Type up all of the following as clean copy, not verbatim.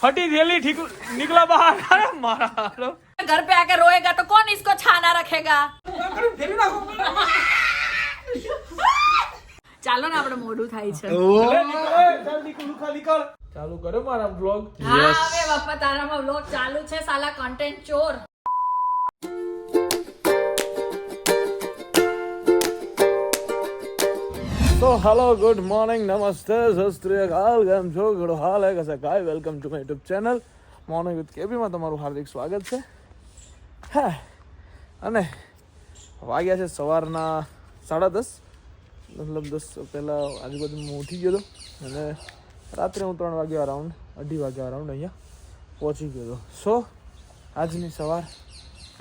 फटी थैली ठीक निकला बाहर। अरे मारा घर पे आकर रोएगा तो कौन इसको छाना रखेगा? ચાલો ને આપણે મોઢું થાય છે। ચાલુ કરો મારા બ્લોગ। હા હવે બાપા તારામાં બ્લોગ ચાલુ છે સાલા કન્ટેન્ટ ચોર। તો હેલો ગુડ મોર્નિંગ નમસ્તે સત શ્રી અકાલ કેમ છો ઘણો હાલ હે કસે કાય welcome to my YouTube channel morning with KB માં તમારું હાર્દિક સ્વાગત છે। હા અને વાગ્યા છે સવારના 10:30 મતલબ 10 પહેલા આજુબાજુ હું ઉઠી ગયો હતો અને રાત્રે હું 3 વાગ્યા અરાઉન્ડ 2:30 વાગ્યા અરાઉન્ડ અહીંયા પહોંચી ગયો હતો। સો આજની સવાર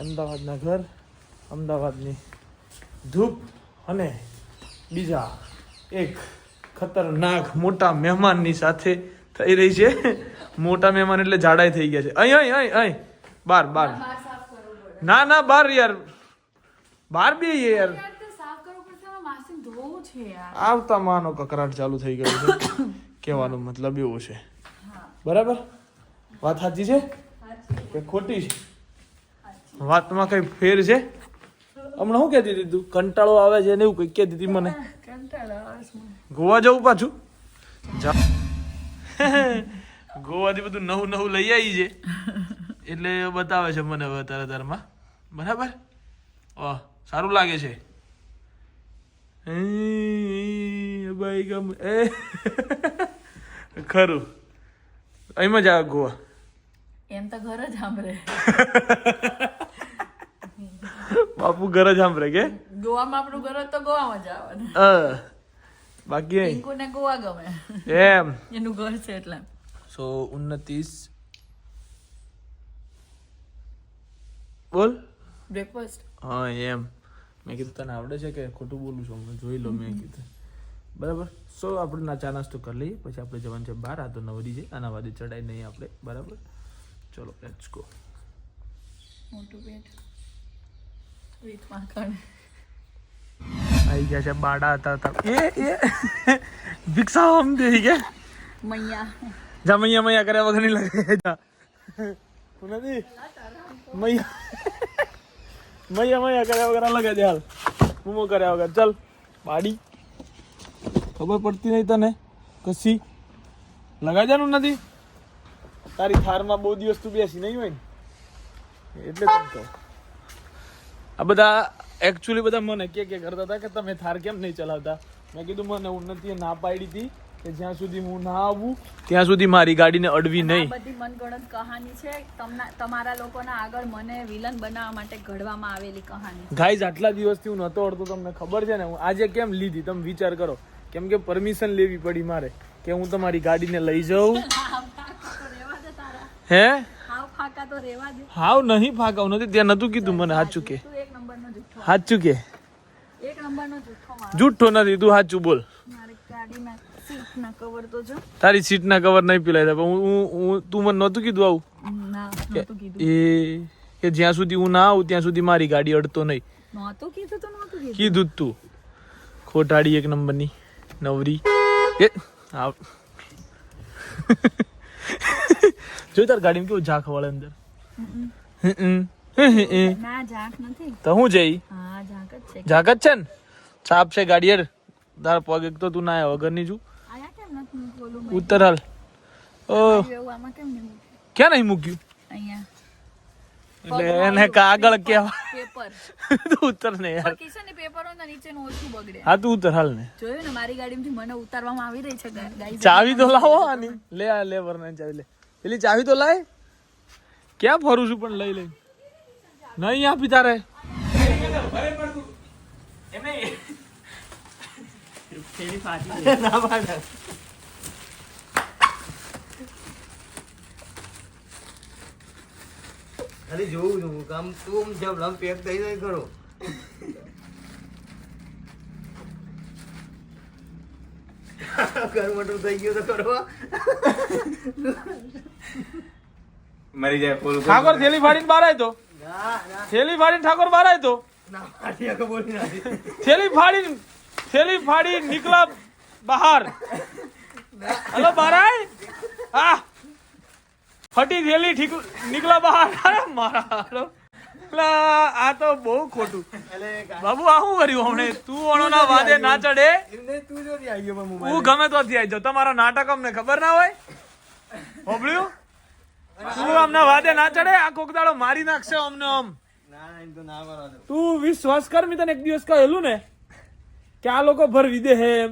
અમદાવાદના ઘર અમદાવાદની ધૂપ અને બીજા એક ખતરનાક મોટા મહેમાનની સાથે થઈ રહી છે। મોટા મહેમાન એટલે જાડાઈ થઈ ગયા છે। અહીં બાર ના ના બાર યાર બાર બી યાર આવતા માનો કકરાટ ચાલુ થઈ ગયો છે। કહેવાનો મતલબ એવો છે બરાબર। વાત સાચી છે કે ખોટી છે? વાતમાં કઈ ફેર છે? હમણાં શું કહેતી હતી તું? કંટાળો આવે છે ને એવું કઈ કહેતી હતી મને? ગોવા જવું પાછું ગોવાથી બધું નવું નવું લઈ આવી છે એટલે બતાવે છે મને હવે તારમાં બરાબર। સારું લાગે છે ભાઈ ગમ એ ખરું અહીંમાં જ આવે ગોવા એમ તો ઘર જ સાંભળે બાપુ ઘર જ સાંભળે કે ગોવામાં આપણું ઘર તો ગોવામાં જ આવવાનું બાકી પિંકુને ગોવા ગમે એમ એનું ઘર છે એટલે। સો 29 બોલ બ્રેકફાસ્ટ હા એમ મેં કીધું તને આવડે છે કે ખોટું બોલું છું? મેં જોઈ લો મેં કીધું બરાબર। સો આપણે ચા નાસ્તો કરી લઈએ પછી આપણે જવાનું છે બહાર। આ તો નવરી છે આના વાદી ચડાઈ નહીં આપણે બરાબર। ચલો લેટ્સ ગો। મોટું પેટ વિથ માખણ આવી ગયા છે બાડા હતા એ ભિક્ષા આમ દે ગયા મૈયા જા મૈયા કર્યા વગર નહીં લાગે જા નથી મૈયા કર્યા વગર લગે દે હાલ મુમો કર્યા વગર ચાલ બાડી ખબર પડતી નહીં તને કશી લગાડવાનું નથી તારી થારમાં બહુ દિવસ તું બેસી નહીં હોય ને એટલે તને કહું। આ બધા એકચ્યુઅલી બધા મને કે કરતા હતા કે તમે થાર કેમ નહીં ચલાવતા? મેં કીધું મને ઉન્નતિએ ના પાડી હતી કે જ્યાં સુધી હું ના આવું ત્યાં સુધી મારી ગાડીને અડવી નહીં। બધી મનગણત કહાની છે તમારા લોકોના આગળ મને વિલન બનાવવા માટે ઘડવામાં આવેલી કહાની। ગાઈઝ આટલા દિવસથી હું નતો અડતો તમને ખબર છે ને? હું આજે કેમ લીધી તમે વિચાર કરો? કેમ કે પરમિશન લેવી પડી મારે કે હું તમારી ગાડીને લઈ જાઉં। હે હાવ નહીં ફાકાવ નથી ત્યાં નતું કીધું મને સાચું કે સાચું કે જૂઠો નથી તું સાચું બોલ। તારી સીટ ના કવર નહીં પીલાય હું તું મને નતું કીધું આવું એ કે જ્યાં સુધી હું ના આવું ત્યાં સુધી મારી ગાડી અડતો નહીં કીધું તું ખોટાડી એક નંબરની નવરી એ જો તાર ગાડીમાં કેવું ઝાંખ વળે અંદર તો હું જઈ ઝાંખ જ છે ને છાપ છે ગાડી યાર તાર પગ એક તો તું ના આવ્યા વગર ની જુ ઉત્તર હાલ ઓ ક્યાં નહીં મૂક્યું એટલે એને કાગળ કેવા તું ઉત્તર ને યાર હા તું ઉત્તર હાલ ને જોયું ને મારી ગાડીમાંથી મને ઉતારવામાં આવી રહી છે ગાઈઝ। ચાવી તો લાવો આની લે આ લે વરના ચાવી લે પેલી ચાવી તો લાય ક્યાં ફરું છું પણ લઈ લઈ નહીં આપી તારે ખાલી જોઉં છું કામ તું જબ લમ પેક થઈ જાય કરો ઘર મોટું થઈ ગયું તો કરવા મરી જાય ફૂલ ઠાકોર થેલી ફાડીને બહાર આવ્યો તો થેલી ફાડીને ઠાકોર બહાર આવ્યો તો થેલી ફાડી નીકળા બહાર હલો બહાર આય હા ફટી થેલી ઠીક નીકળા બહાર અરે મારા હાલો. લા, આ તો બહુ ખોટું બાબુ. આ શું કર્યું હમણે? તું ઓણોના વાદે ના ચડે. તું જો આવી ગયો હું ગમે તો આવી જાઉં. તમારા નાટક અમને ખબર ના હોય? હોભળ્યું? તું અમને વાદે ના ચડે. આ કોક દાડો મારી નાખશે અમને આમ. ના એમ તો ના બરાબર તું વિશ્વાસ કર. મેં તને એક દિવસ કહેલું ને કે આ લોકો ભર વિદે હે એમ.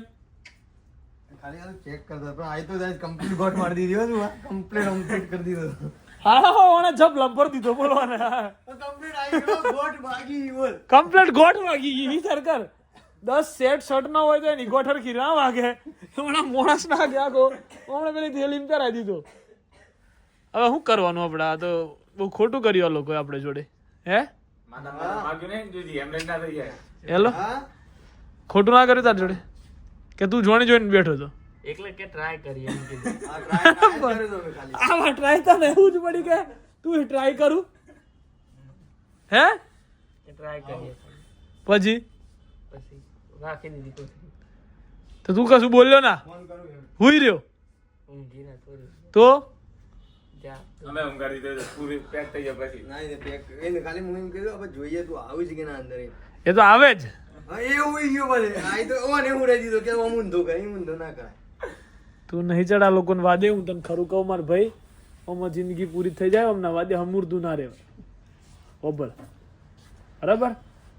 ખાલી આ ચેક કરતો પણ આ તો કમ્પ્લીટ ગોટ મારી દીધી હો તું કમ્પ્લીટ કમ્પ્લીટ કરી દીધો હા ઓણે જબ લંબર દીધો બોલવાને. કમ્પ્લીટ આવી ગયો ગોટ ભાગી બોલ કમ્પ્લીટ ગોઠ વાગી ગઈ. વિચાર કર 10 સેટ શર્ટ ના હોય તો એની ગોઠર કી ના વાગે. હમણાં માણસ ના ગયા કો હમણાં પેલી થેલીમાં પહેરાવી દીધો. હવે શું કરવાનું આપણે? આ તો બહુ ખોટું કર્યું આ લોકોએ આપણે જોડે. હે હેલો ખોટું ના કર્યું તાર જોડે કે તું જોઈને જોઈને બેઠો હતો? એટલે કે ટ્રાય કરીએ એમ કીધું. આ ટ્રાય કરી દો ખાલી આમાં ટ્રાય તને એવું જ પડી કે તું ટ્રાય કરું હે ટ્રાય કરીએ પછી પછી રાખી દીધી કોથળી. તો તું કશું બોલ્યો ના? ફોન કરું એમ હુઈ રહ્યો ઊંઘી ના થોડી તો જા ના એને પેક એને ખાલી હું એમ કીધું હવે જોઈએ તું આવી છે કે ના અંદર એમ. એ તો આવે જ. હા એ હોઈ ગયો ભલે આ તો ઓને હું રહી દીધો કે હું ઊંધો કરી ઊંધો ના કરાય તું નહીં ચડા લોકોને વાદે. હું તને ખરું કહું માર ભાઈ આમાં જિંદગી પૂરી થઈ જાય અમને વાદે હમુરદું ના રહેવાય. ઓબર બરાબર?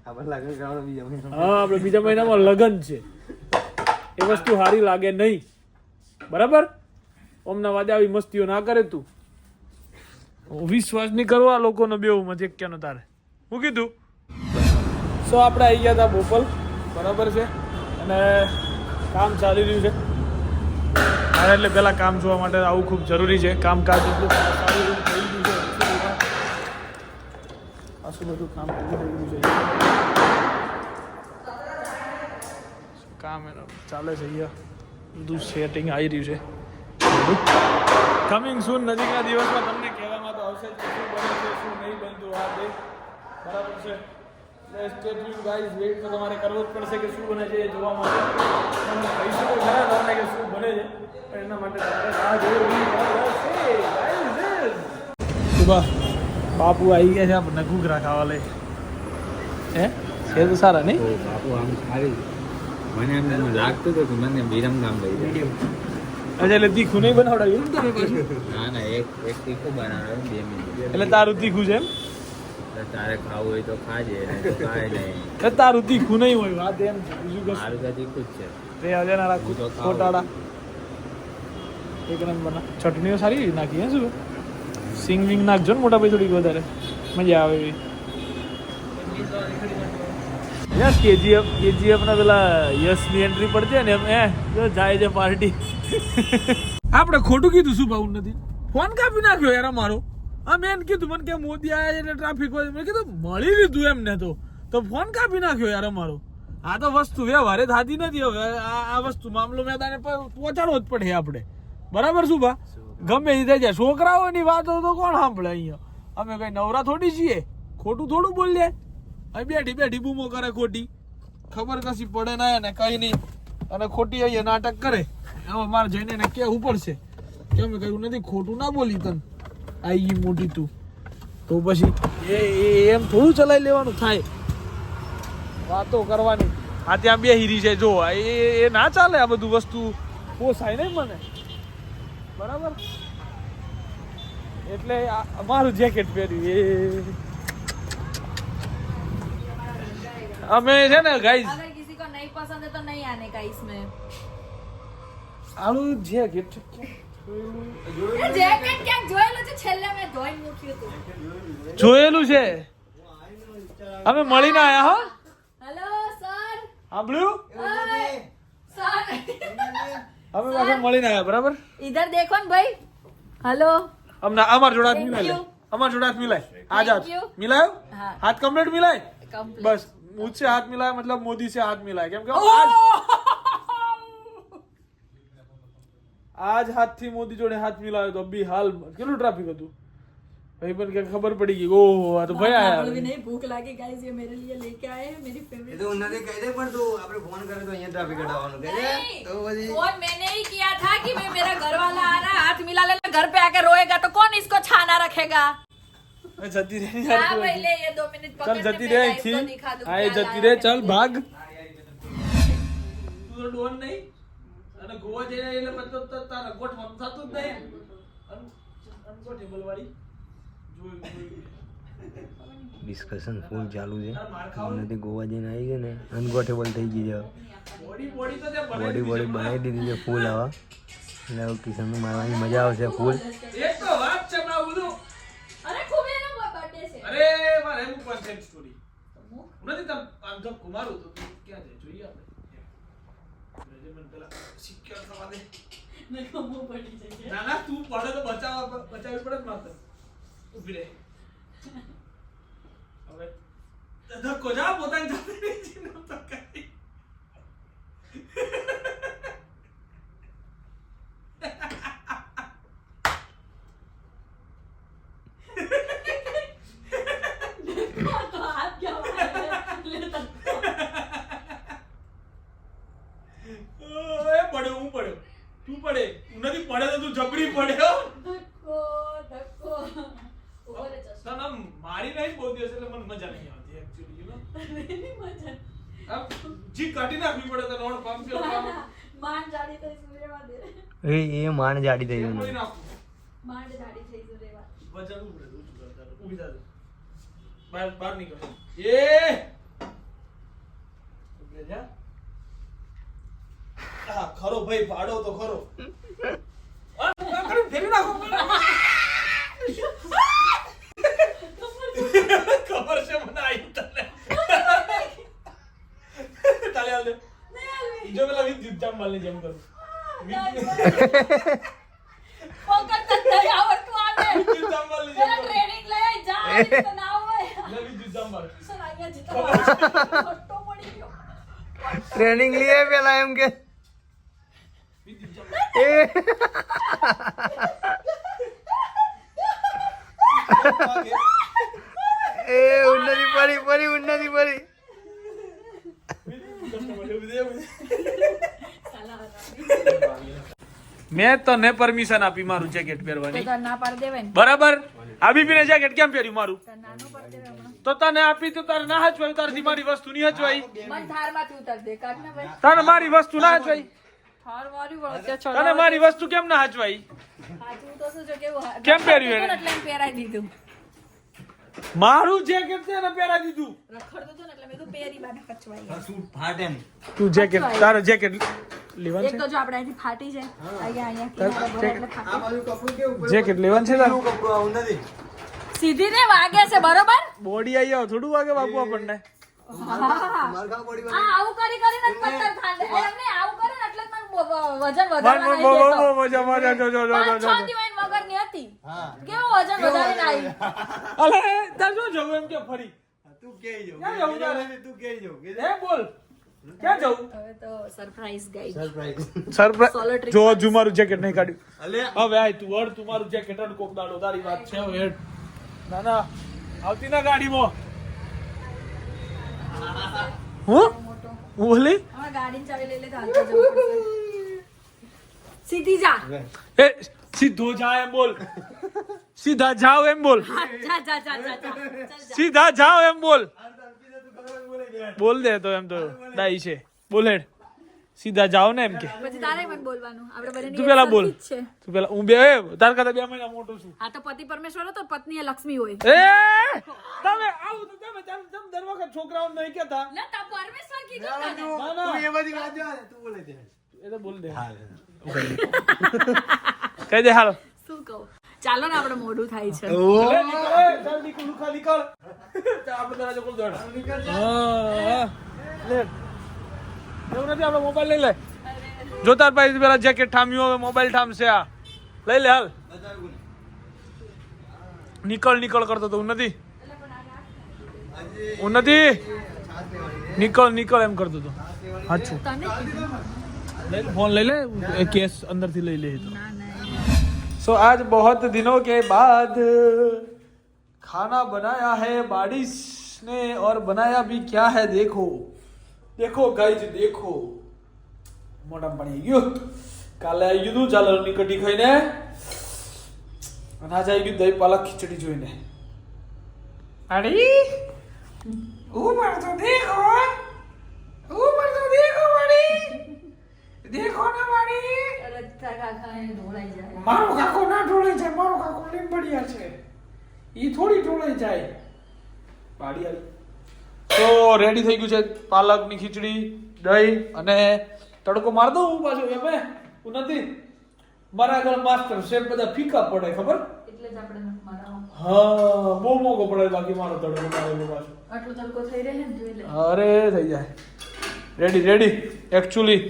આપણે લાગે ગાવાનો બીજા મહિના હા આપણે બીજા મહિનામાં લગન છે. એ વસ્તુ સારી લાગે નહીં. બરાબર? અમના વાદે આવી મસ્તીઓ ના કરે તું. વિશ્વાસ નહીં કરવો આ લોકોનો બેઉમાં જે ક્યાંનો તારે. હું કીધું સો આપણે આવી ગયા હતા બોપલ. બરાબર છે અને કામ ચાલી રહ્યું છે મારે. એટલે પહેલાં કામ જોવા માટે આવું ખૂબ જરૂરી છે. કામકાજ એટલું સારું એવું થઈ ગયું છે. આ શું બધું કામ પૂરું થઈ ગયું છે. કામ એનું ચાલે છે અહીંયા બધું સેટિંગ આવી રહ્યું છે. કમિંગ સૂન નજીકના દિવસમાં તમને કહેવામાં તો આવશે કે શું બને છે શું નહીં બનતું. આ દે બરાબર છે. Stay tune guys. વેઇટ તો તમારે કરવો જ પડશે કે શું બને છે એ જોવા માટે. તમને કહીશું તો ખરા તમને કે શું બને છે પણ એના માટે તમારે રાહ જોવી પડશે. સુબહ બાપુ આવી ગયા છે આપણને ઘૂઘરા ખાવા લઈ. હે છે તો સારા નહીં? બાપુ આમ સારી મને એમ લાગતું હતું કે મને વિરમગામ લઈ જાય. અચ્છા એટલે તીખું નહીં બનાવડાવ્યું ને તમે પાછું? ના ના એક તીખું બનાવ્યો 2 મિનિટ એટલે તારું તીખું છે એમ? તારે ખાવું હોય તો ખાજે નહીં તો ખાય નહીં. એટલે તારું તીખું નહીં હોય વાત એમ છે. બીજું કશું મારું તો તીખું જ છે. તે આજે ના રાખું ખોટાડા એક નંબર ના. ચટણીઓ સારી નાખી હે શું? સિંગ વિંગ નાખજો ને મોટા ભાઈ થોડીક વધારે મજા આવે એવી. યસ કેજીએફ ના પેલા યશની એન્ટ્રી પડશે ને એમ જો જાય છે પાર્ટી. આપણે ખોટું કીધું શું ભાવ નથી? ફોન કાપી નાખ્યો યાર અમારો. આ મેં કીધું મને કે મોદી આવ્યા છે એટલે ટ્રાફિક હોય. મેં કીધું મળી લીધું એમને તો ફોન કાપી નાખ્યો યાર અમારો. આ તો વસ્તુ વ્યવહારે થતી નથી. હવે આ વસ્તુ મામલો મેદાને પહોંચાડવો જ પડે આપણે. બરાબર શું ભા? ગમે એ થઈ જાય. છોકરાઓની વાતો તો કોણ સાંભળે અહીંયા? અમે કઈ નવરા થોડી છીએ? ખોટું થોડું બોલીએ? અહીં બેઠી બેઠી બૂમો કરે ખોટી. ખબર કશી પડે ના એને કઈ નહીં અને ખોટી અહીંયા નાટક કરે. હવે મારે જઈને એને કહેવું પડશે કે અમે કહ્યું નથી. ખોટું ના બોલી તને આવી મોટી તું તો પછી એમ થોડું ચલાવી લેવાનું થાય. વાતો કરવાની. આ ત્યાં બે હીરી છે જો એ ના ચાલે. આ બધું વસ્તુ પોસાય નહીં મને. બરાબર? એટલે અમારું જેકેટ પહેર્યું એ અમે છે ને ગાઈસ. अगर किसी को नहीं पसंद है तो नहीं आने का इसमें. આનું જેકેટ ये जैकेट क्या જોયેલું છે? છેલ્લે મેં ધોઈ મૂક્યું હતું. જોયેલું છે. અમે મળીને આયા હો. Hello sir. સાંભળ્યું? સર અમે પાછા મળીને આયા. બરાબર? इधर देखो ने भाई. हेलो. અમને અમાર જોડે હાથ Thank મિલાય. you. અમાર જોડે હાથ મિલાય. આજ Thank હાથ you. મિલાયો? हाँ. हाथ कंप्लीट मिलाए? Complete. बस मुझसे हाथ मिलाया मतलब मोदी से हाथ मिलाया. કેમ કે आज हाथ થી મોદી જોડે હાથ મિલાયો તો અભી હાલ કેટલું ટ્રાફિક હતું ભાઈ. પણ કે ખબર પડી ગઈ ઓહો આ તો ભાઈ આયા. भी नहीं भूख लगी गाइस. ये मेरे लिए लेके आए हैं मेरी એ फेवरेट. તો નથી કહી દે પણ તું આપણે ફોન કરે તો અહીંયા ટ્રાફિક હટાવવાનું કહે દે તો પછી फोन मैंने ही किया था कि मैं मेरा घर वाला आ रहा है हाथ मिला लेना. घर पे आके रोएगा तो कौन इसको रखेगा જતી રહે हाँ भाई ले ये 2 मिनट चल पकड़ने जती में रहे लाइव तो थी दिखा दूं हाँ ये क्या जती लाया रहे चल मैंने। भाग તું તો ડોન નહીં અને ગોવા જઈને એટલે મતલબ તો તારા ગોઠમાં થતું જ નહીં અનગોઠેબલ વાળી જોઈ ડિસ્કશન ફૂલ ચાલુ છે તાર માર ખાવ નથી ગોવા જઈને આવી છે ને અનગોઠેબલ થઈ ગઈ છે બોડી બોડી તો તે બોડી બોડી બનાવી દીધી છે ફૂલ આવા એટલે હવે કિશનનું મારવાની મજા આવશે ફૂલ એક તો વાત છે હમણાં બધું अरे खूब है ना बर्थडे से અરે મારે એમ કોન્સેપ્ટ સ્ટોરી નથી તમ આમ તો કુમારું તો તું ક્યાં જાય જોઈએ આપણે રેજમેન્ટ પેલા સિક્યોર થવા દે देखो मुंह पड़ी जाएगी ના ના તું પડે તો બચાવવી પડે ને માત્ર ઊભી રહે હવે ધક્કો જા પોતાની જાતે જીનો તો કઈ तो आप क्या ले सकते એ પડ્યો હું પડ્યો તું પડે નથી પડે તો તું જબરી પડ્યો धक्को धक्को ऊपर है चश्मा તને મારી નહીં બહુ દિવસ એટલે મને મજા નહીં આવતી એકચ્યુઅલી યુ નો नहीं मजा अब જી કાઢી નાખવી પડે તો નોડ પંપ કે માંડ જાડી થઈ સૂર્યમાં દે એ માણ જાડી થઈ કોઈ ગયું નાખું માંડ જાડી થઈ સૂર્યમાં વજન ઉપડે ઊંચું કરતા ઊભી થા બહાર બહાર નીકળ એ ઉભે જા આ ખરો ભાઈ પાડો તો ખરો ફેરી નાખો ખબર છે મને આવી તને તાલે આલ દે જો પેલા વિદ્યુત જામવાલની જેમ કરું પકડ તક નહીં આવડતું આને વિદ્યુત જામવાલની જેમ પેલા કરું ટ્રેનિંગ લઈ જા તો ના હોય લે વિદ્યુત જામવાલ સર અહીંયા જીતો ફોટો પડી ગયો ટ્રેનિંગ લીએ પેલા એમ કે વિદ્યુત જામવાલ એ ઉન્નતિ પડી ઉન્નતિ પડી મેં તને પરમિશન આપી મારું જેકેટ પહેરવાની તો ના પાડ દેવે ને બરાબર આબીબીને જેકેટ કેમ પહેર્યું મારું તો નાનો પાડ દેવે હમણાં તો તને આપી તો તારે ના હચવાયું તારથી મારી વસ્તુ નહીં હચવાઈ મન થારમાંથી ઉતાર દે કાઢ ને ભાઈ તને મારી વસ્તુ ના હચવાઈ થાર વાળી વળતે તને મારી વસ્તુ કેમ ના હચવાઈ સાચું તો શું છે કેવું કેમ પહેર્યું એને? એટલે એમ પહેરાઈ દીધું મારું જેકેટ છે ને પહેરાવી દીધું રખડતો હતો ને એટલે મેં તો પહેરી બાને કચવાઈ શું ફાટે તું જેકેટ તારે જેકેટ લેવાનું એક તો જો આપણે અહીંથી ફાટી છે અહીંયા કિનારે ભરે એટલે ફાટી આ બાજુ કપડું કેવું છે જેકેટ લેવાનું છે તારે કપડું આવું નથી સીધી ને વાગે છે બરોબર બોડી આવી આવ થોડું વાગે બાપુ આપણને મારખા પડી આ આવું કરી કરીને જ પથ્થર ખાંડે એમને આવું કરે ને એટલે જ મને વજન બહુ વધારવા મજા મજા જો જો જો જો 5-6 દિવસ વગરની હતી હા કેવું વજન વધારીને આવી અલે તાર શું જવું એમ કે ફરી તું કે જો ક્યાં જવું તારે? તું કે જો હે બોલ ક્યાં જવું હવે તો સરપ્રાઈઝ ગઈ સરપ્રાઈઝ Solo સરપ્રાઈઝ trick જો હજુ મારું જેકેટ નહીં કાઢ્યું અલે હવે આય તું વળ તું મારું જેકેટ અન કોક દાડો તારી વાત છે હવે હેડ. ના ના આવતી ના ગાડીમાં હું મોટો હું બોલી હવે ગાડીની ચાવી લઈ લે તો હાલતો જવું પડશે સીધી જા એ સીધો જા એમ બોલ સીધા જાવ એમ બોલ જા જા જા જા જા ચાલ જા સીધા જાવ એમ બોલ બોલ દે તો એમ તો ડાઈ છે બોલ હેડ સીધા જાવ ને એમ કે પછી તારે મને બોલવાનું આપણે બધાની તું પેલા એક બોલ સરખી જ છે તું પેલા હું બે તાર કરતા 2 મહિના મોટો છું આ તો પતિ પરમેશ્વર હોય તો પત્ની એ લક્ષ્મી હોય એ તમે આવું તો તમે દર વખત છોકરાઓ નહીં કહેતા લે તા પરમેશ્વર કીધું તને ના ના તું એ બધી વાત જો તું બોલે દે એ તો બોલ દે હા કહી દે હાલો શું કહું ચાલો ને આપણે મોઢું થાય છે ઓ લે, નીકળ, એ, ચાલ નીકળ, લુખા, નીકળ. ચાલ, આપણે દરવાજો ખોલ દો, હેડ. હા, લે. એવું નથી આપણે મોબાઈલ લઈ લે જો તાર પાસે પેલા જેકેટ ઠામ્યું હવે મોબાઈલ ઠામશે આ લઈ લે હાલ નીકળ નીકળ કરતો તો હું નથી નીકળ નીકળ એમ કરતો તો હાચું તને કીધું ले फोन ले ले ए, केस अंदर थी ले ले तो ના ના सो आज बहुत दिनों के बाद खाना बनाया है बारिश ने और बनाया भी क्या है देखो देखो गाइस देखो મોઢા પાણી ગયો કાલે આવી ગયું ચાલો ની કઢી ખાઈને અને આજે આવી ગયું દહીં પાલક ખીચડી જોઈને. અડી ઉપર તો દેખો માડી દેખો ના માડી. રજતા કાકા એ ઢોળાઈ જાય. મારો કાકો ના ઢોળાઈ જાય, મારો કાકો લીંબડિયા છે, ઈ થોડી ઢોળાઈ જાય. પાડી તો રેડી થઈ ગયું છે પાલકની ખીચડી, દહીં અને તડકો માર દઉં હું પાછો. એમ હું નથી, મારા આગળ માસ્ટર શેફ બધા ફીકા પડે ખબર. એટલે જ આપણે નથી મારવા. હા બહુ મોંઘો પડે બાકી મારો તડકો મારેલો પાછો. આટલો તડકો થઈ રહે ને જોઈ લે. અરે થઈ જાય. રેડી એકચ્યુઅલી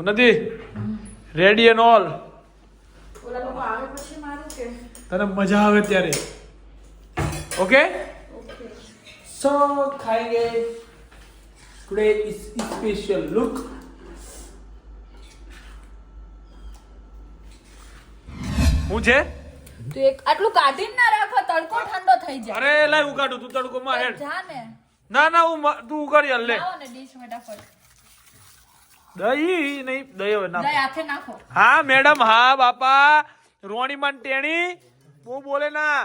નથી રેડી એન્ડ ઓલ. ઓલા લોકો આવે પછી મારું કે તને મજા આવે ત્યારે. Okay okay. સો ખાएंगे टुडे इस स्पेशल लुक. હું છે તું એક આટલું કાઢીને ના રાખો, તડકો ઠંડો થઈ જાય. અરે લાય ઉગાડું તું તડકો માં હેડ. જા ને. ના હું તું ઉગાડી હાલ લે. લાવો ને ડીશ ફટાફટ. દહીં નહીં દહીં હવે ના. દહીં હાથે નાખો. હા મેડમ, હા બાપા, રોણી માન ટેણી બહુ બોલે ના.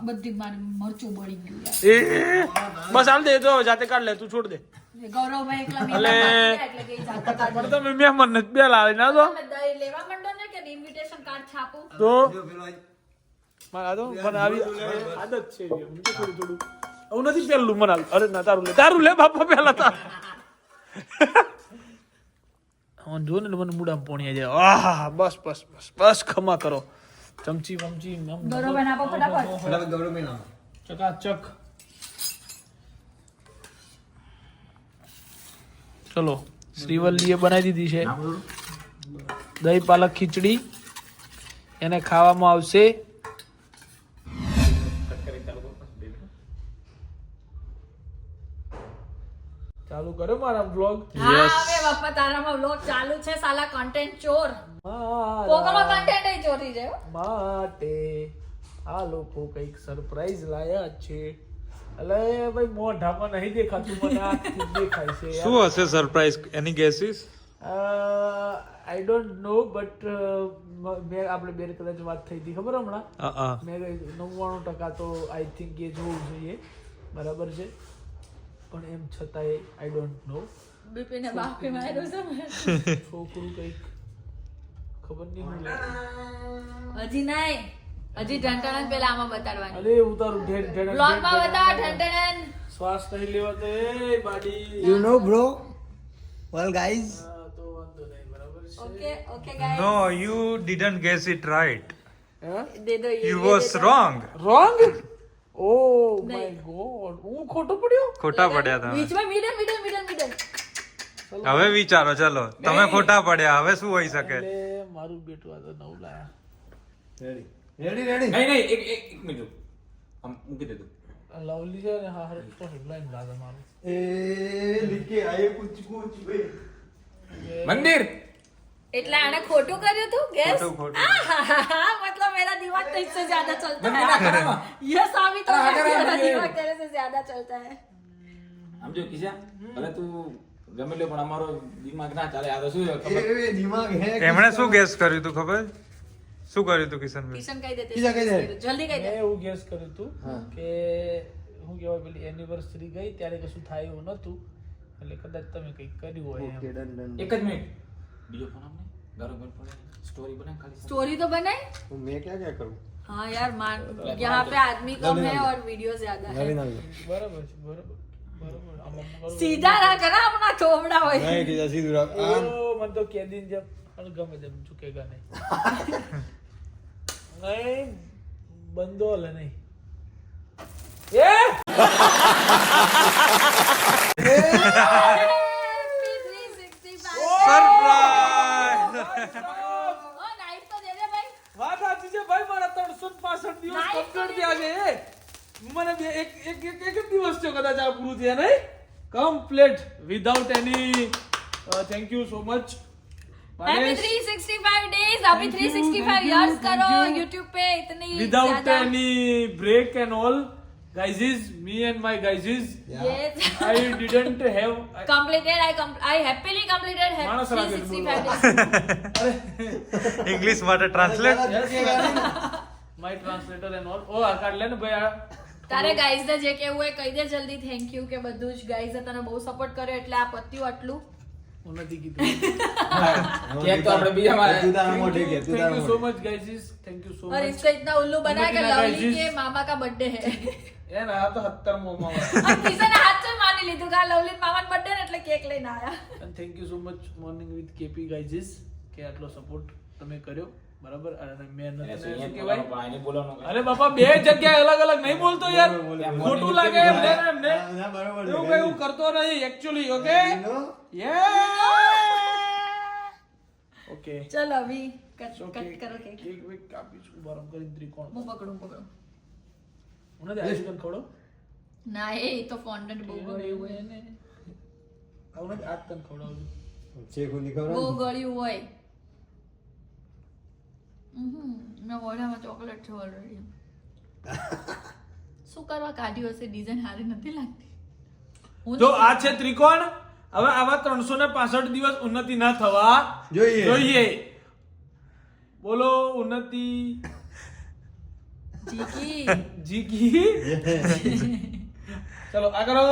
બધી મારી મરચું બળી ગયું યાર. એ બસ હાલ દે તો જાતે કાઢ લે, તું છોડ દે. ગૌરવભાઈ એકલા અલે. મહેમાન એટલે કે જાતે કાઢી પણ તમે મહેમાન ને બે લાવે ના તો તમે દહીં લેવા માંડો ને કે ઇન્વિટેશન કાર્ડ છાપું. તો જો પેલો આજ મારા તો મને આવી આદત છે એમ તો થોડું હું નથી પેલું મને હાલ. અરે ના તારું લે બાપા પેલા તાર. હું જો ને મને મુડામ પોણીએ જાય. આહા બસ ખમા કરો. ચમચી વમચી ગૌરવભાઈ આપો ફટાફટ. ફટાફટ ગૌરવ મેં નામ ચકાચક. ચલો શ્રીવલ્લીએ બનાવી દીધી છે દહીં પાલક ખીચડી. એને ખાવામાં આવશે ચાલુ કર્યો મારા બ્લોગ. હા હવે બાપા તારામાં વ્લોગ ચાલુ છે. સાલા કન્ટેન્ટ ચોર. કોકનો કન્ટેન્ટ એ ચોરી છે હો. માટે આ લોકો કઈક સરપ્રાઈઝ લાયા છે. અલે ભાઈ મોઢામાં નહીં દેખાતું, મને આંખથી દેખાય છે. શું હશે surprise? Any gases? I don't know but મેં આપણે બે કદાચ વાત થઈ હતી ખબર હમણાં. મેં 99% તો આઈ થિંક એ જોવું જોઈએ, બરાબર છે, પણ એમ છતાંય આઈ ડોન્ટ નો. બીપીને બાપી માર્યો છે મેં. છોકરું કઈક ખબર નહીં હું લે. હજી નહીં, હજી ઢંટણ પેલા આમાં બતાડવાની. અરે ઉતારું ઢેર બ્લોગમાં બતાવ ઢંટણ. શ્વાસ નહીં લેવાતો એ બાડી. You know bro well guys તો વાંધો નહીં, બરાબર છે. Okay guys. No, you didn't guess it right. દે દો You was wrong. Wrong. Oh my god, હું ખોટો પડ્યો. ખોટા પડ્યા તમે. બીચમાં મિડલ. હવે વિચારો, ચલો તમે ખોટા પડ્યા, હવે શું હોઈ શકે? એટલે મારું બેટું આ તો નવું લાયા. રેડી નહીં એક મિનિટ આમ મૂકી દેતું. આ લવલી છે ને, હા તો હેડલાઈન દાદા મારું. એ લીકે આયે કુછ બે મંદિર એટલે આને ખોટું કર્યું તું ગેસ. ખોટું. मतलब मेरा दिमाग तो इससे ज्यादा चलता મંદિર ના है. કરામાં. ये साबित हो हाँ, गया कि करा मेरा दिए। दिमाग तेरे से ज्यादा चलता है. આમ જો કિશા ભલે તું ગમે લ્યો પણ અમારો દિમાગ ના ચાલે. આ તો શું છે ખબર? એ દિમાગ હે એમણે શું ગેસ કર્યું તું ખબર? શું કર્યું તું કિશનભાઈ? કિશન કહી દે. કિશન કહી દે. જલ્દી કહી દે. મેં એવું ગેસ કર્યું હતું કે હું કહેવાય પેલી એનિવર્સરી ગઈ ત્યારે કશું થાય એવું નતું, એટલે કદાચ તમે કંઈક કર્યું હોય ઓકે એમ. ડન એક જ મિનિટ બીજો ફોન આપને બરોબર પડે સ્ટોરી બનાવ ખાલી. स्टोरी तो बनाए. તો મેં क्या करूं हाँ यार मान यहाँ पे आदमी कम है और वीडियो ज्यादा है. બરાબર છે, બરાબર. આમાં મારું- सीधा ना करा अपना थोबड़ा હોય. नहीं किया सीधू रख ઓ, મને તો કેદીન જેમ પણ ગમે તેમ ચૂકેગા નહીં. નહીં બંધો હલે નહીં. એ ઓ નાઈટ તો દે દે ભાઈ. વાત સાચી છે ભાઈ, મારા 365 દિવસ Nice કમ્પ્લીટ થયા છે. મને એક જ દિવસ થયો કદાચ આ પૂરું થયા નહીં, complete without any. Thank you so much. Happy 365 days. अभी 365 इयर्स करो YouTube पे इतनी વિધાઉટ ज्यादा. Any break and all. guys is me and my guys is Yes. I didn't have Completed. I happily completed માણસ રાખે છે 365 days. English માટે translate my translator and all. ઓ આ કાર્ડ લે ને ભાઈ આ તારે ગાઈઝ ને જે કેવું હોય કહી દે જલ્દી થેન્ક યુ કે બધું જ ગાઈઝે તને બહુ સપોર્ટ કર્યો એટલે આ પત્યું આટલું હું નથી કીધું. કેક તો આપણે બીજા માં તું તારા મોઢે કે તું Thank તારા you so મોઢે. much guys is thank you so और much. इसको इतना उल्लू बनाया कि उन्नति ना लवली guys के is- मामा का बर्थडे है એ ના આ તો 17મો મામા. और किसी ने हाथ से मानी લીધું કે આ લવલી મામા નો બર્થડે એટલે કેક લઈને આયા And thank you so much morning with KP guys is કે આટલો સપોર્ટ તમે કર્યો બરાબર અને મહેનત ને શું કહેવાય પણ આને બોલવાનું અરે બાપા બે જગ્યાએ અલગ અલગ નહીં બોલતો યાર ખોટું લાગે એમને ને એમને ના, બરોબર છે. એવું કઈ હું કરતો નહીં actually okay You know? Okay ચલો અભી કટ કરો કેક કેક વેક કાપી છું બરાબર કરી ત્રિકોણ હું પકડું મને દે આઈસ્ક્રીમ ખવડો ના એ તો ફોન્ડન્ટ બહુ ગળ્યું હોય ને આવું નથી આજ તને ખવડાવું શેક ઊંધી ખવડાવ બહુ ને. ગળ્યું હોય મેં મોઢામાં ચોકલેટ છે ઓલરેડી શું કરવા કાઢ્યું હશે ડિઝાઇન સારી નથી લાગતી હું જો આ છે ત્રિકોણ હવે આવા 365 દિવસ ઉન્નતિ ના થવા જોઈએ. બોલો ઉન્નતિ જીકી જીકી ચલો આ કરો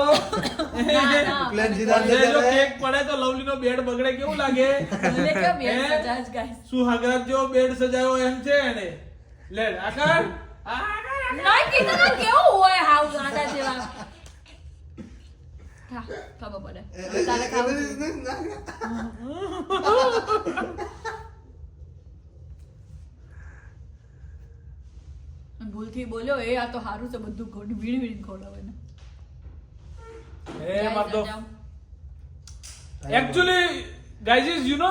ના, પ્લેન સીધા અંદર જો ચાલે. કેક પડે તો લવલી નો બેડ બગડે કેવું લાગે ભલે કે બેન હે? સજાજ ગાઈસ સુહાગરાત જો બેડ સજાયો એમ છે એને લે આગળ નહીં કીધું તો કેવું હોય હાવ ગાંડા જેવા ખા ખબર પડે હવે તારે ખાવું છે. અને ભૂલથી બોલ્યો એ આ તો સારું છે બધું વીણ વીણ ખવડાવે ને એ મારતો actually guys is you know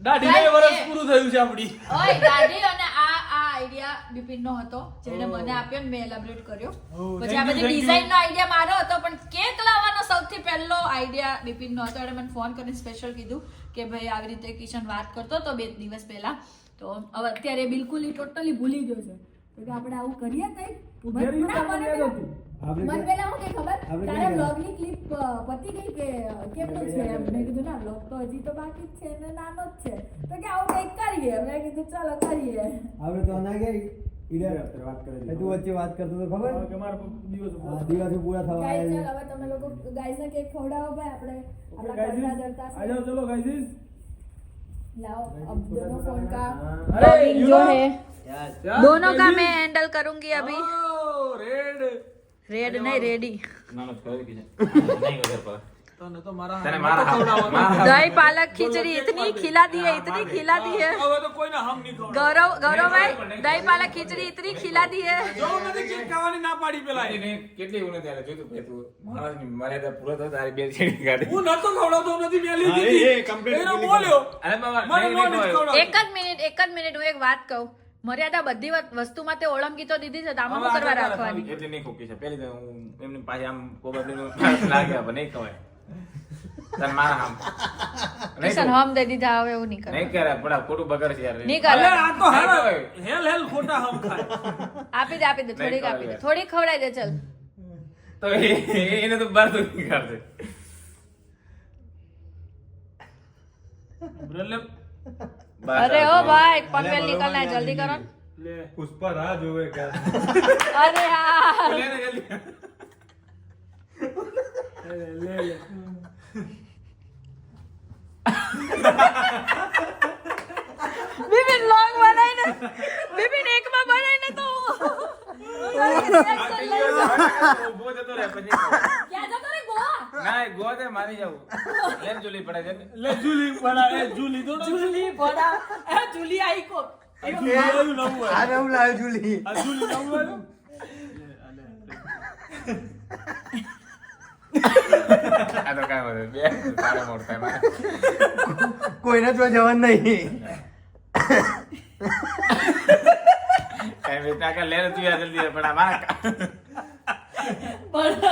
દાઢી Guys, વર્ષ એ- પૂરું થયું છે આપડી ઓય દાદી અને આ આઈડિયા બિપિન નો હતો જેણે મને આપ્યો ને મેં એલાબોરેટ કર્યો પછી આ બધી ડિઝાઇન નો આઈડિયા મારો હતો પણ કેક લાવવાનો સૌથી પહેલો આઈડિયા બિપિન નો હતો એને મને ફોન કરીને સ્પેશિયલ કીધું કે ભાઈ આવી રીતે કિશન વાત કરતો તો 2 દિવસ પહેલા તો હવે અત્યારે બિલકુલ ટોટલી ભૂલી ગયો છે તો કે આપણે આવું કરીએ કઈ મને પેલા હું કે ખબર તારા બ્લોગની ક્લિપ પતી ગઈ કે કેમનું છે એમ મેં કીધું ના બ્લોગ તો હજી તો બાકી જ છે ને નાનો જ છે તો કે આવું કંઈક કરીએ મેં કીધું ચાલો કરીએ આપણે તો ના ગયા ઈડર વાત કરી તું વચ્ચે વાત કરતો તો ખબર કે મારા દિવસ હા, દિવસો પૂરા થવા ગાઈસ આવ્યા ચાલ હવે તમે લોકો ગાઈસ ને કેક ખવડાવો ભાઈ આપણે આપણા કરતા ડરતા आ जाओ चलो गाइस लाओ अब दोनों फोन का अरे login जो है दोनों का मैं हैंडल करूंगी अभी रेड रेड नहीं रेडी ના ના કરે કે નહીં ઉધર પર तने तो मारा તને મારા दही पालक खिचड़ी इतनी खिला दी है इतनी खिला दी है હવે તો કોઈને હમ નહીં ખવડાવ गौरव भाई दही पालक खिचड़ी इतनी खिला दी है જો નથી કેક ખાવાની ના પાડી પેલા એને કેટલી ઉને ત્યારે જોતું કે તું માણસની મર્યાદા પૂરો થયો તારી બે છેડી કાઢી હું નતો ખવડાવતો નથી મેં લીધી હા, હતી એ complete એનો ભૂલી બોલ્યો અરે બાબા મને નહીં નો નહીં નથી ખવડાવ. ખવડાવતો. એક જ મિનિટ હું એક વાત કહું મર્યાદા બધી વસ્તુમાં તે ઓળંગી તો દીધી છે તો આમાં શું કરવા રાખવાની એટલી નહીં ખોકી છે પેલી તો હું એમની પાસે આમ કોબરડીનું લાગ્યા પણ નહીં ખવાય તને મારા આમ નહીં કિશન હમ દે દીધા હવે એવું નહીં નહીં કરે કરે પણ ખોટું બગડ છે યાર નહીં અરે કરે આ તો હારા નહીં હેલ હેલ ખોટા હમ ખાય આપી દે થોડીક આપી દે ખવાય. થોડીક ખવડાવી દે ચલ તો એને તો બાર તો નહીં કાઢશે બ્રલે બસ અરે આ ओ તો भाई पनवेल निकलना है जल्दी करो લે પુષ્પા રાહ જોવે કે अरे यार લે ને જલ્દી. લે લે विपिन लॉन्ग बनाई ने विपिन एक में बनाई ने तो ઊભો જતો રહે પછી ખાવ. क्या जतो रे गोवा ના એ ગોવા તે મારી જાવું લેન જોલી પડે છે ને. લે જુલી બના એ જુલી દો जूली बड़ा ए जूली आई को જુલી આવ્યું નવું હોય આ નવું લાવ્યો જુલી આ જુલી નવું આવ્યું આ તો કાંઈ વાંધો નહીં. બે તારે મોડ થાય મારે. કોઈને તો જવાનું નહીં કાંઈ બી તાકે લે ને તું યાર જલ્દી પણ આ મારા बड़ा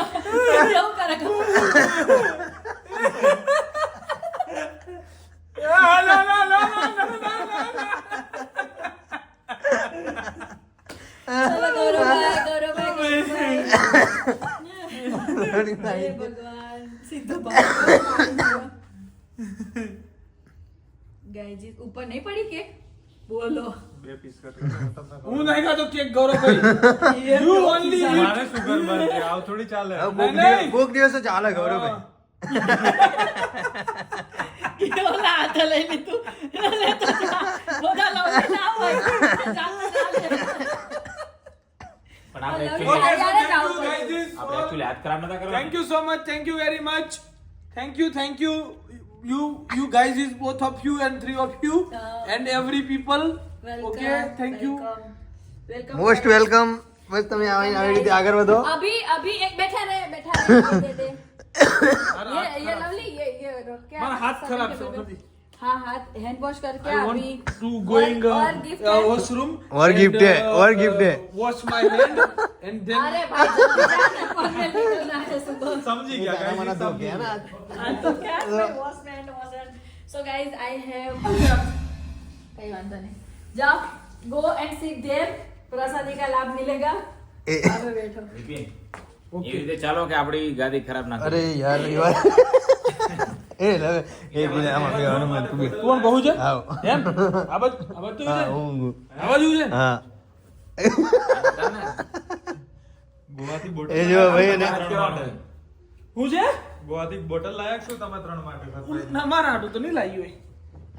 क्यों करे चलो गौरव भाई recording માં हे આવી ગયું. भगवान सीधा बात गाइस जी ऊपर नहीं पड़ी केक बोलो હું નહીં ખાતો કેક ગૌરવભાઈ યુ ઓનલી મારે સુગર બન છે આવ થોડી ચાલે હવે કોક દિવસ તો ચાલે ગૌરવભાઈ. ઓલા હાથ લઈ લીધું લે તો બધા લવલી ના હોય પણ આપણે લવલી actually- યારે જાવ આપણે actually હાથ ખરાબ નતા કરવા. Thank you so much thank you very much thank you you guys is both of you and three of you and every people okay thank you welcome most welcome. બસ તમે આવી રીતે આગળ વધો. अभी एक बैठा रहे दे दे ये लवली ये क्या મારા હાથ ખરાબ છે નથી हाँ हाथ हैंड वॉश करके I अभी want to going और gift है। washroom और and, gift है, और gift है. wash my hand and then अरे भाई जल्दी जाना फोन में निकलना है सुबह સમજી ગયા તારા મને guys, તો સમજી ગયા ગયા. ને. हाँ तो क्या मैं वॉश में hand wash so guys I have कहीं वांधा नहीं जाओ गो एंड सिट देयर प्रसादी का लाभ मिलेगा ए- अब बैठो બિપિન, એવી રીતે ચાલો કે આપણી ગાદી ખરાબ ના અરે થાય. યાર એ વાત એ લવે એ પેલા આમાં બે હનુમાન તું બે. કોણ બહુ છે આવ. એમ આ બધું હા છે હું આ બાજુ છે હા ગોવાથી બોટલ એ જો ભાઈ એને હાથ કેવાનો? હું છે ગોવાથી બોટલ લાયા છો તમે 3 માટે surprise? ના મારા હાટું તો નહીં લાવી હોય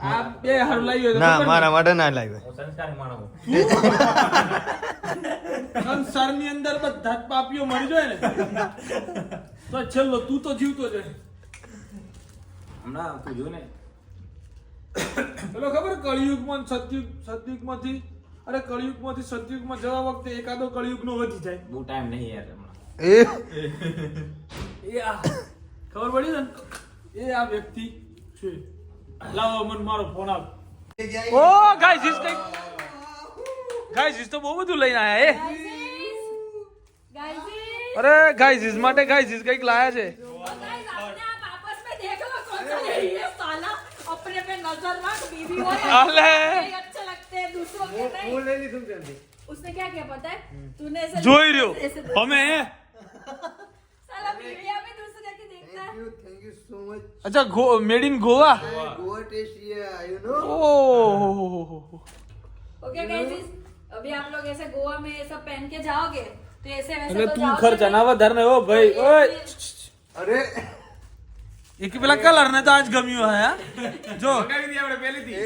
આ બે હારું લાવી હોય તો ના ખબર મારા માટે ના લાવ્યો. હું સંસ્કારી માણસ છું. નહીં. સંસારની અંદર બધા જ પાપીઓ મરી જાય ને તો છેલ્લો તું તો જીવતો છે હમણાં તું જો ને પેલો ખબર કળિયુગમાં સતયુગમાંથી અરે કળિયુગમાંથી સતયુગમાં જવા વખતે એકાદો કળિયુગનો વધી જાય બહુ ટાઈમ નહીં યાર હમણાં. એ એ આ ખબર પડી ને એ આ વ્યક્તિ છે લાવો મને મારો ફોન આપ ઓ ગાઈસ ઇસ તો બહુ બધું લઈને આયા એ गाइस અરે ગાઈસ ઇસ માટે ગાઈસ ઇસ કઈક લાયા છે गाइस अपने आप आपस में देख लो कौन सा यही है साला अपने पे नजर रख बीवी हो अले। ये अच्छे लगते हैं दूसरों के नहीं उसने क्या किया पता है तूने ऐसे જોઈ રહ્યો ऐसे અમે साला बीवियां भी दूसरे की देखता है થેન્ક યુ સો મચ. અચ્છા made in Goa Goa taste you know. Oh okay guys अभी आप लोग ऐसे गोवा में ये सब पहन के जाओगे तो ऐसे वैसे એટલે तो તું जाओगे ખર્ચા ના नहीं। વધાર ને ઓ ભાઈ ઓય અરે એક પેલા કલર ને તો આજ ગમ્યો હે હા? જો મંગાવી દી આપણે પહેલેથી.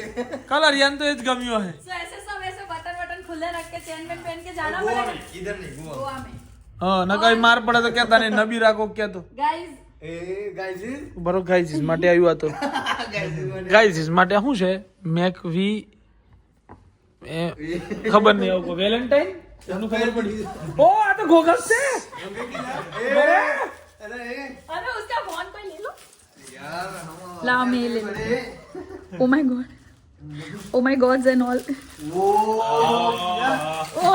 કલર યાન તો એ જ ગમ્યો હે So ऐसे सब ऐसे बटन वटन खुले रख के चेन में पहन के जाना पड़ेगा ઇધર નહીં ગોવા. गोवा में હા ન કઈ માર પડે તો કેતા નહીં નબી રાખો કેતો गाइस એ ગાઈસ બરો ગાઈઝ માટે આવ્યું હતો ગાઈઝ માટે શું છે મેક વી ખબર નહીં આવું વેલેન્ટાઇન એનું ખબર પડી ઓ આ તો ગોગસ છે અરે अरे उसका फोन कोई ले लो યાર હમ ला मैं ले लो oh my god and all વો ओ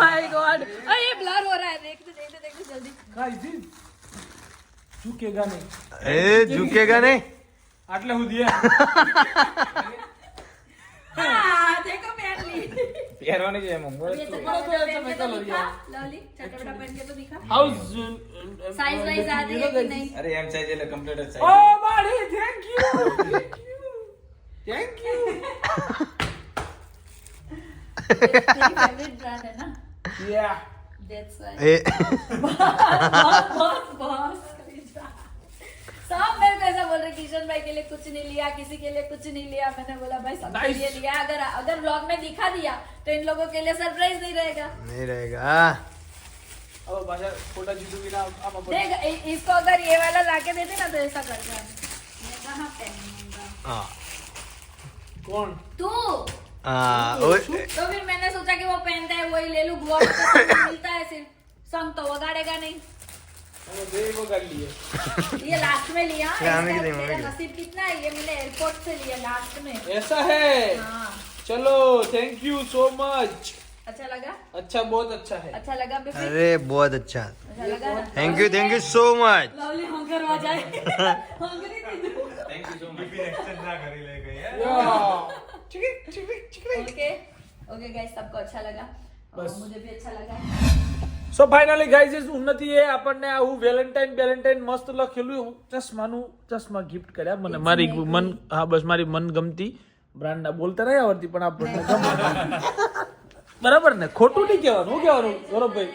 माय गॉड अरे ये ब्लर हो रहा है देख दे जल्दी ગાઈઝ ઝુકેગા નહીં એ ઝુકેગા નહીં. આટલે સુધી हाँ देखो पहन ली પહેરવાની છે એમાં. ये चटपटा पहन के तो दिखा लवली चटपटा पहन के तो दिखा હાઉસ साइज वाइज आती है कि नहीं અરે એમ સાઈઝ એટલે કમ્પ્લીટ જ ઓ સાઈઝ. માડી થેન્ક યુ થેન્ક યુ तेरी फेवरेट ब्रांड है ना યા दैट्स व्हाई એ बॉस सब मेरे को ऐसा बोल रहे किशन भाई के लिए कुछ नहीं लिया किसी के लिए कुछ नहीं लिया मैंने बोला भाई सबके Nice. लिए लिया अगर व्लॉग में दिखा दिया तो इन लोगों के लिए सरप्राइज नहीं रहेगा નહીં રહેગા. હવે પાછા ફોટા જીતું વિના આમાં પડી देख इसको अगर ये वाला लाके देते ना तो ऐसा करता है मैं कहाँ पहनूंगा હા કોણ तू હા ઓય तो फिर मैंने सोचा कि वो पहनता है वही ले लूं गोवा में तो सब मिलता है सिर्फ संग तो वगाड़ेगा नहीं અમે બે વગાડી લઈએ ये लास्ट में लिया क्या हमें इसका कितने मेरा में? नसीब कितना है ये मैंने एयरपोर्ट से लिया लास्ट में ऐसा है हाँ चलो थैंक यू सो मच अच्छा लगा अच्छा बहुत अच्छा है अच्छा लगा बिपिन અરે बहुत अच्छा. अच्छा लगा ना thank you so much. Lovely hunger आ जाए हंगरी थी thank you so much. Exchange ना करी ले गई है ओके ओके गाइस सबको अच्छा लगा और बस। मुझे भी अच्छा लगा સો ફાઇનલી ગાઈઝ ઇઝ ઉન્નતિએ આપણને આવું વેલેન્ટાઇન મસ્ત લખેલું ચશ્મા ગિફ્ટ કર્યા મને મારી મનગમતી બ્રાન્ડના બોલતા નહીં આવડતી પણ આપણને ગમે બરાબર ને ખોટું નહીં કહેવાનું શું કહેવાનું ગૌરવભાઈ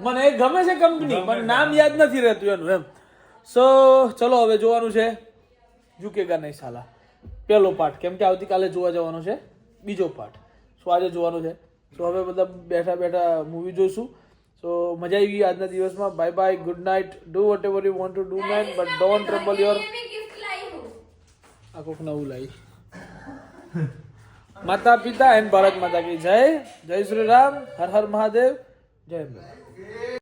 મને એ ગમે છે કંપની પણ નામ યાદ નથી રહેતું એનું એમ સો ચલો હવે જોવાનું છે ઝુકેગા નહીં સાલા પહેલો પાર્ટ કેમ કે આવતીકાલે જોવા જવાનો છે બીજો પાર્ટ સો આજે જોવાનો છે સો હવે બધા બેઠા મૂવી જોઈશું સો મજા આવી ગઈ આજના દિવસમાં bye bye good night do vote ever you want to do man but don't trouble your આ કોક નવું લાવી માતા પિતા એન્ડ ભારત માતા કી જય શ્રી રામ હર હર મહાદેવ જય અંબે